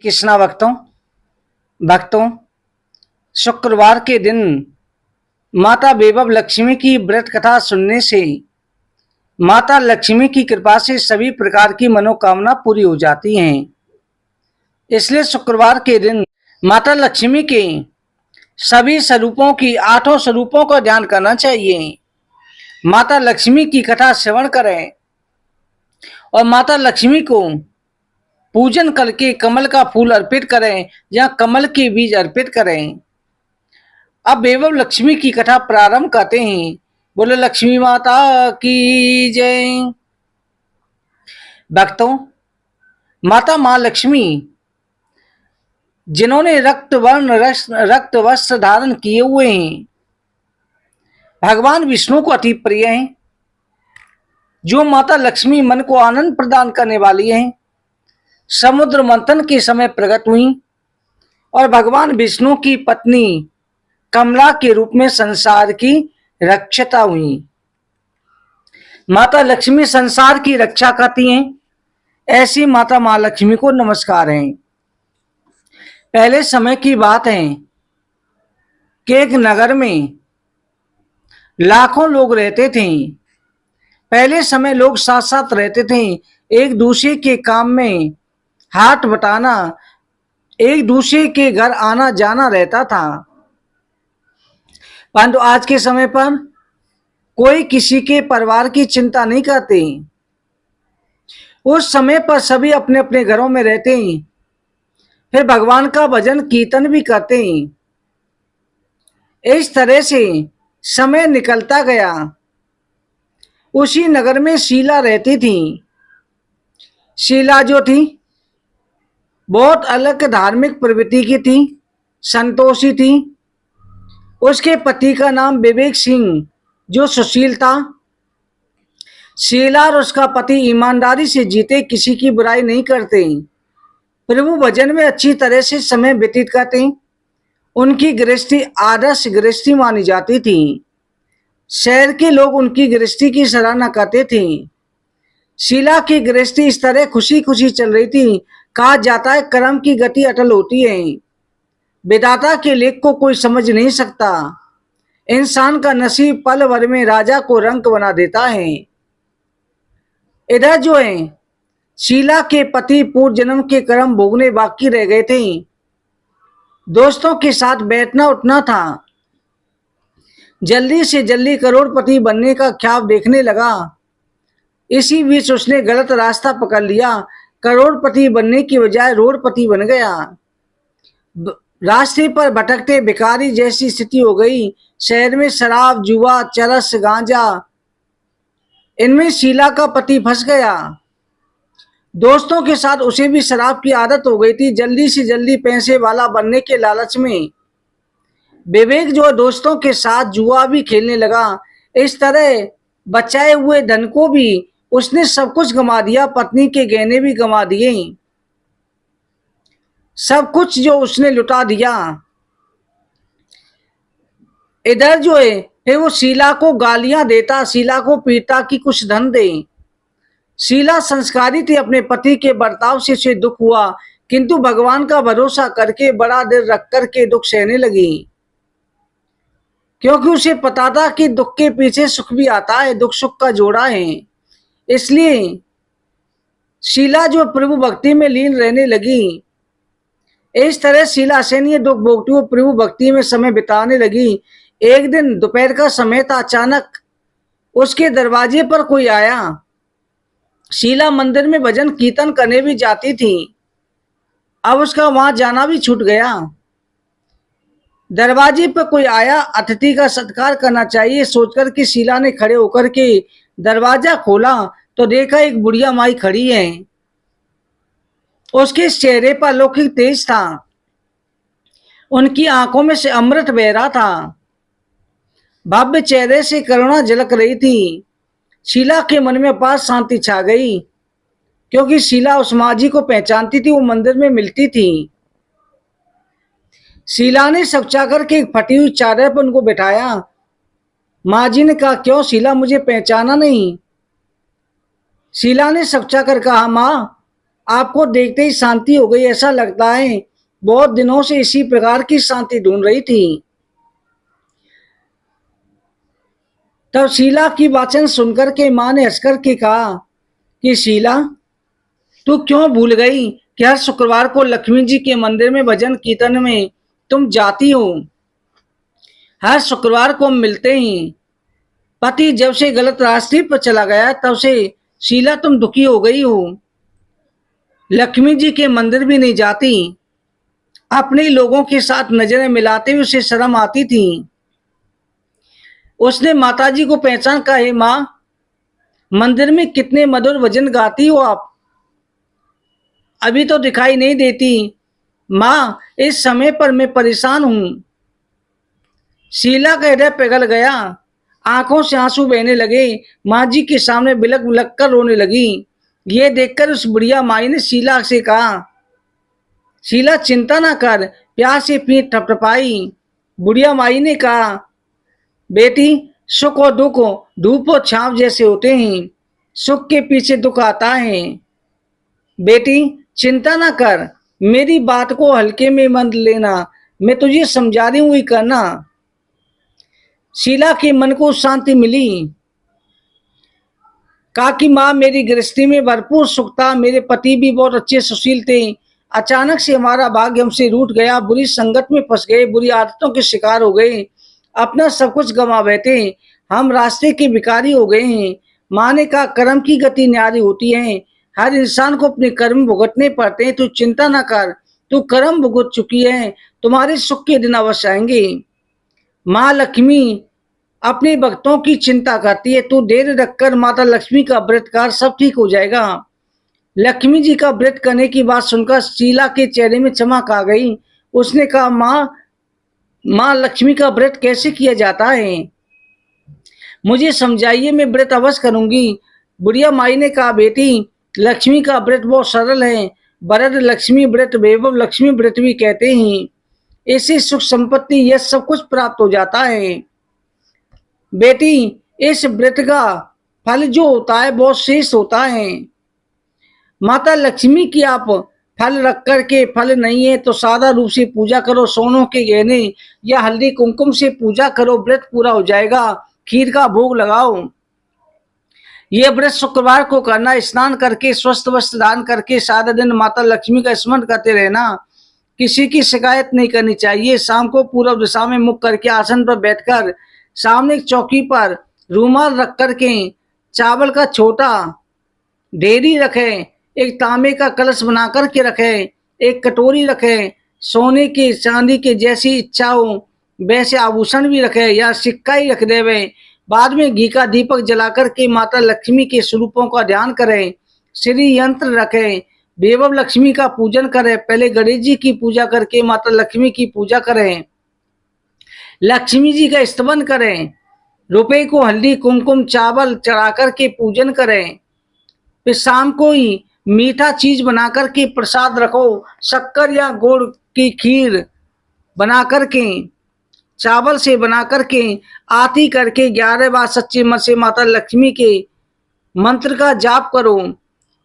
कृष्णा भक्तों शुक्रवार के दिन माता वैभव लक्ष्मी की व्रत कथा सुनने से माता लक्ष्मी की कृपा से सभी प्रकार की मनोकामना पूरी हो जाती हैं। इसलिए शुक्रवार के दिन माता लक्ष्मी के सभी स्वरूपों की 8 स्वरूपों का ध्यान करना चाहिए। माता लक्ष्मी की कथा श्रवण करें और माता लक्ष्मी को पूजन करके कमल का फूल अर्पित करें या कमल के बीज अर्पित करें। अब वैभव लक्ष्मी की कथा प्रारंभ करते हैं। बोले लक्ष्मी माता की जय। भक्तों, माता मां लक्ष्मी जिन्होंने रक्त वस्त्र धारण किए हुए हैं, भगवान विष्णु को अति प्रिय हैं। जो माता लक्ष्मी मन को आनंद प्रदान करने वाली हैं, समुद्र मंथन के समय प्रकट हुई और भगवान विष्णु की पत्नी कमला के रूप में संसार की रक्षता हुई। माता लक्ष्मी संसार की रक्षा करती हैं। ऐसी माता मां लक्ष्मी को नमस्कार है। पहले समय की बात है कि एक नगर में लाखों लोग रहते थे। पहले समय लोग साथ साथ रहते थे, एक दूसरे के काम में हाथ बटाना, एक दूसरे के घर आना जाना रहता था। परंतु आज के समय पर कोई किसी के परिवार की चिंता नहीं करते। उस समय पर सभी अपने अपने घरों में रहते हैं, फिर भगवान का भजन कीर्तन भी करते हैं। इस तरह से समय निकलता गया। उसी नगर में शीला रहती थी। शीला जो थी बहुत अलग धार्मिक प्रवृत्ति की थी, संतोषी थी। उसके पति का नाम विवेक सिंह जो सुशील था। शीला और उसका पति ईमानदारी से जीते, किसी की बुराई नहीं करते, प्रभु भजन में अच्छी तरह से समय व्यतीत करते। उनकी गृहस्थी आदर्श गृहस्थी मानी जाती थी। शहर के लोग उनकी गृहस्थी की सराहना करते थे। शीला की गृहस्थी इस तरह खुशी खुशी चल रही थी। कहा जाता है कर्म की गति अटल होती है, विधाता के लेख को कोई समझ नहीं सकता। इंसान का नसीब पल भर में राजा को रंक बना देता है। इधर जो है शीला के पति पूर्व जन्म के कर्म भोगने बाकी रह गए थे। दोस्तों के साथ बैठना उठना था। जल्दी से जल्दी करोड़पति बनने का ख्वाब देखने लगा। इसी बीच उसने गलत रास्ता पकड़ लिया। करोड़पति बनने की बजाय रोडपति बन गया। रास्ते पर भटकते भिखारी जैसी स्थिति हो गई। शहर में शराब, जुआ, चरस, गांजा, इनमें शीला का पति फंस गया। दोस्तों के साथ उसे भी शराब की आदत हो गई थी। जल्दी से जल्दी पैसे वाला बनने के लालच में विवेक जो दोस्तों के साथ जुआ भी खेलने लगा। इस तरह बचाए हुए धन को भी उसने सब कुछ गंवा दिया। पत्नी के गहने भी गंवा दिए। सब कुछ जो उसने लुटा दिया। इधर जो है फिर वो शीला को गालियां देता, शीला को पीटा कि कुछ धन दे। शीला संस्कारी थी, अपने पति के बर्ताव से उसे दुख हुआ, किंतु भगवान का भरोसा करके बड़ा देर रख करके दुख सहने लगी। क्योंकि उसे पता था कि दुख के पीछे सुख भी आता है, दुख सुख का जोड़ा है। इसलिए शीला जो प्रभु भक्ति में लीन रहने लगी। इस तरह शीला सेन ये दुख भोगती हुई प्रभु भक्ति में समय बिताने लगी। एक दिन दोपहर का समय था। अचानक उसके दरवाजे पर कोई आया। शीला मंदिर में भजन कीर्तन करने भी जाती थी, अब उसका वहां जाना भी छूट गया। दरवाजे पर कोई आया, अतिथि का सत्कार करना चाहिए सोचकर कि शीला ने खड़े होकर के दरवाजा खोला तो देखा एक बुढ़िया माई खड़ी है। उसके चेहरे पर अलौकिक तेज था। उनकी आंखों में से अमृत बह रहा था। भव्य चेहरे से करुणा झलक रही थी। शीला के मन में अपार शांति छा गई, क्योंकि शीला उस माँ जी को पहचानती थी, वो मंदिर में मिलती थी। शीला ने सचा करके एक फटी हुई चादर पर उनको बैठाया। माँ जी ने कहा, क्यों शीला, मुझे पहचाना नहीं? शीला ने सचा कर कहा, माँ आपको देखते ही शांति हो गई, ऐसा लगता है बहुत दिनों से इसी प्रकार की शांति ढूंढ रही थी। तब शीला की वाचन सुनकर के माँ ने हंसकर के कहा कि शीला, तू क्यों भूल गई कि हर शुक्रवार को लक्ष्मी जी के मंदिर में भजन कीर्तन में तुम जाती हो। हर शुक्रवार को मिलते ही पति जब से गलत रास्ते पर चला गया तब से शीला तुम दुखी हो गई हो। लक्ष्मी जी के मंदिर भी नहीं जाती, अपने लोगों के साथ नजरें मिलाते हुए उसे शर्म आती थी। उसने माताजी को पहचान का, है माँ, मंदिर में कितने मधुर भजन गाती हो आप, अभी तो दिखाई नहीं देती। माँ, इस समय पर मैं परेशान हूं। शीला का हृदय पिघल गया, आंखों से आंसू बहने लगे। माँ जी के सामने बिलक बिलक कर रोने लगी। ये देखकर उस बुढ़िया माई ने शीला से कहा, शीला चिंता ना कर, प्यार से पीठ थपथपाई। बुढ़िया माई ने कहा, बेटी, सुख और दुख धूप और छांव जैसे होते हैं, सुख के पीछे दुख आता है। बेटी चिंता ना कर, मेरी बात को हल्के में मत लेना, मैं तुझे समझा रही हूँ, वही करना। शीला के मन को शांति मिली। कहा कि माँ, मेरी गृहस्थी में भरपूर सुख था, मेरे पति भी बहुत अच्छे सुशील थे। अचानक से हमारा भाग्य हमसे रूठ गया, बुरी संगत में फंस गए, बुरी आदतों के शिकार हो गए, अपना सब कुछ गंवा बैठे, हम रास्ते के भिखारी हो गए हैं। माँ ने कहा, कर्म की गति न्यारी होती है, हर इंसान को अपने कर्म भुगतने पड़ते हैं। तू चिंता ना कर, तू कर्म भुगत चुकी है, तुम्हारे सुख के दिन अवश्य आएंगे। माँ लक्ष्मी अपने भक्तों की चिंता करती है, तू देर रखकर माता लक्ष्मी का व्रत कर, सब ठीक हो जाएगा। लक्ष्मी जी का व्रत करने की बात सुनकर शीला के चेहरे में चमक आ गई। उसने कहा, माँ लक्ष्मी का व्रत कैसे किया जाता है, मुझे समझाइए, मैं व्रत अवश्य करूंगी। बुढ़िया माई ने कहा, बेटी, लक्ष्मी का व्रत बहुत सरल है, वरद लक्ष्मी व्रत, वैभव लक्ष्मी व्रत भी कहते हैं। इससे सुख संपत्ति यह सब कुछ प्राप्त हो जाता है। बेटी, इस व्रत का फल जो होता है बहुत शेष होता है। माता लक्ष्मी की आप फल रख करके, फल नहीं है तो सादा रूप से पूजा करो, सोनों के गहने या हल्दी कुमकुम से पूजा करो, व्रत पूरा हो जाएगा। खीर का भोग लगाओ। ये व्रत शुक्रवार को करना, स्नान करके स्वस्थ वस्त्र दान करके सारा दिन माता लक्ष्मी का स्मरण करते रहना, किसी की शिकायत नहीं करनी चाहिए। शाम को पूर्व दिशा में मुख करके आसन पर बैठकर सामने एक चौकी पर रूमाल रख करके चावल का छोटा ढेरी रखे, एक तांबे का कलश बना करके रखे, एक कटोरी रखे, सोने के चांदी के जैसी इच्छा हो वैसे आभूषण भी रखे या सिक्का ही रख देवे। बाद में घी का दीपक जलाकर के माता लक्ष्मी के स्वरूपों का ध्यान करें, श्री यंत्र रखें, वैभव लक्ष्मी का पूजन करें। पहले गणेश जी की पूजा करके माता लक्ष्मी की पूजा करें, लक्ष्मी जी का स्तवन करें, रुपए को हल्दी कुमकुम चावल चढ़ा करके पूजन करें। फिर शाम को ही मीठा चीज बनाकर के प्रसाद रखो, शक्कर या गुड़ की खीर बना करके, चावल से बना करके आरती करके 11 बार सच्चे मन से माता लक्ष्मी के मंत्र का जाप करो,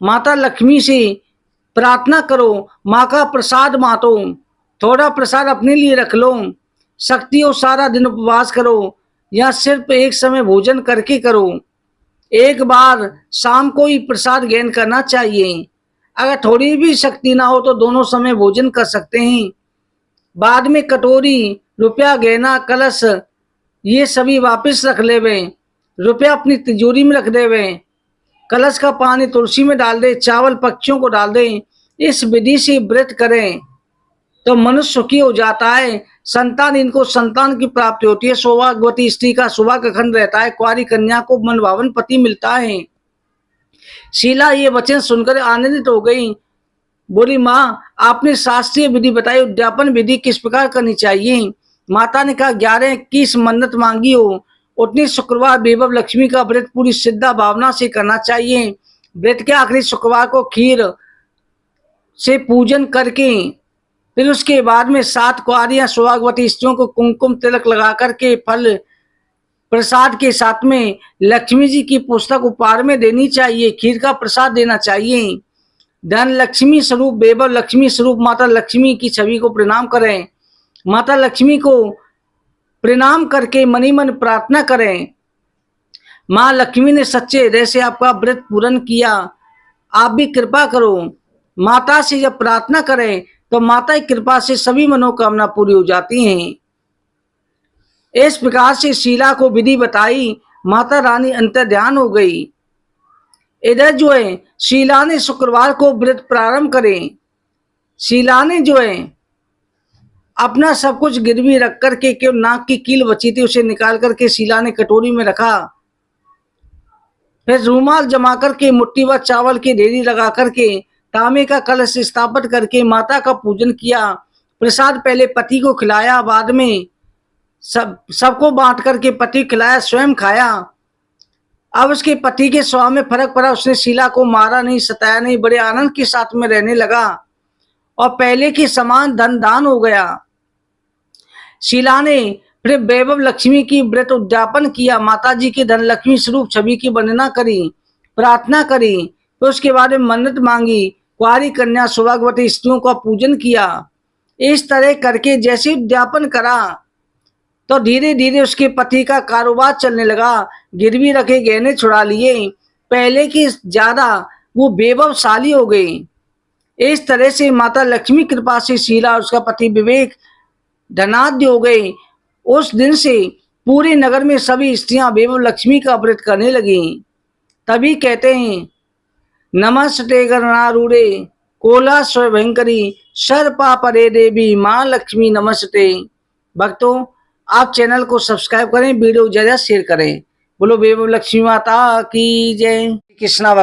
माता लक्ष्मी से प्रार्थना करो, माँ का प्रसाद बांटो, थोड़ा प्रसाद अपने लिए रख लो। शक्ति हो सारा दिन उपवास करो या सिर्फ एक समय भोजन करके करो। एक बार शाम को ही प्रसाद ग्रहण करना चाहिए। अगर थोड़ी भी शक्ति ना हो तो दोनों समय भोजन कर सकते हैं। बाद में कटोरी, रुपया, गहना, कलश ये सभी वापस रख लेवे, रुपया अपनी तिजोरी में रख देवे, कलश का पानी तुलसी में डाल दे, चावल पक्षियों को डाल दे। इस विधि से व्रत करें तो मनुष्य सुखी हो जाता है, संतान, इनको संतान की प्राप्ति होती है, सौभाग्यवती स्त्री का सौभाग्य खंड रहता है, कुंवारी कन्या को मनभावन पति मिलता है। शीला ये वचन सुनकर आनंदित हो गई। बोली, माँ, आपने शास्त्रीय विधि बताई, उद्यापन विधि किस प्रकार करनी चाहिए? माता ने कहा, 11-21 मन्नत मांगी हो उतनी शुक्रवार वैभव लक्ष्मी का व्रत पूरी श्रद्धा भावना से करना चाहिए। व्रत के आखिरी शुक्रवार को खीर से पूजन करके फिर उसके बाद में 7 कुंवारियां सौभाग्यवती स्त्रियों को कुमकुम तिलक लगा करके फल प्रसाद के साथ में लक्ष्मी जी की पुस्तक उपहार में देनी चाहिए, खीर का प्रसाद देना चाहिए। धन लक्ष्मी स्वरूप, वैभव लक्ष्मी स्वरूप माता लक्ष्मी की छवि को प्रणाम करें। माता लक्ष्मी को प्रणाम करके मनी मन प्रार्थना करें, माँ लक्ष्मी ने सच्चे हृदय से आपका व्रत पूर्ण किया, आप भी कृपा करो। माता से जब प्रार्थना करें तो माता की कृपा से सभी मनोकामना पूरी हो जाती हैं। इस प्रकार से शीला को विधि बताई, माता रानी अंतर ध्यान हो गई। इधर जो है शीला ने शुक्रवार को व्रत प्रारंभ करें। शीला ने जो है अपना सब कुछ गिरवी रख करके, केवल नाक की कील बची थी उसे निकाल करके शीला ने कटोरी में रखा। फिर रूमाल जमा करके मुट्ठी भर चावल की ढेरी लगा करके तांबे का कलश स्थापित करके माता का पूजन किया। प्रसाद पहले पति को खिलाया, बाद में सबको बांट करके पति खिलाया, स्वयं खाया। अब उसके पति के स्वभाव में फर्क पड़ा, उसने शीला को मारा नहीं, सताया नहीं, बड़े आनंद के साथ में रहने लगा और पहले के समान धन दान हो गया। शीला ने फिर वैभव लक्ष्मी की व्रत उद्यापन किया, माता जी की धन लक्ष्मी स्वरूप छवि की वंदना करी, प्रार्थना करी। तो उसके बाद में मन्नत मांगी, कुंवारी कन्या सौभाग्यवती स्त्रियों का पूजन किया। इस तरह करके जैसे उद्यापन करा तो धीरे धीरे उसके पति का कारोबार चलने लगा। गिरवी रखे गहने छुड़ा लिए, पहले की ज्यादा वो वैभवशाली हो गई। इस तरह से माता लक्ष्मी कृपा से शीला और उसका पति विवेक धनाढ्य हो गए। उस दिन से पूरे नगर में सभी स्त्रियां वैभव लक्ष्मी का व्रत करने लगी। तभी कहते हैं, नमस्ते गणनारूढ़े कोला स्वयंकरी सर्पा परे देवी माँ लक्ष्मी नमस्ते। भक्तों, आप चैनल को सब्सक्राइब करें, वीडियो ज्यादा शेयर करें। बोलो वैभव लक्ष्मी माता की जय। कृष्णा।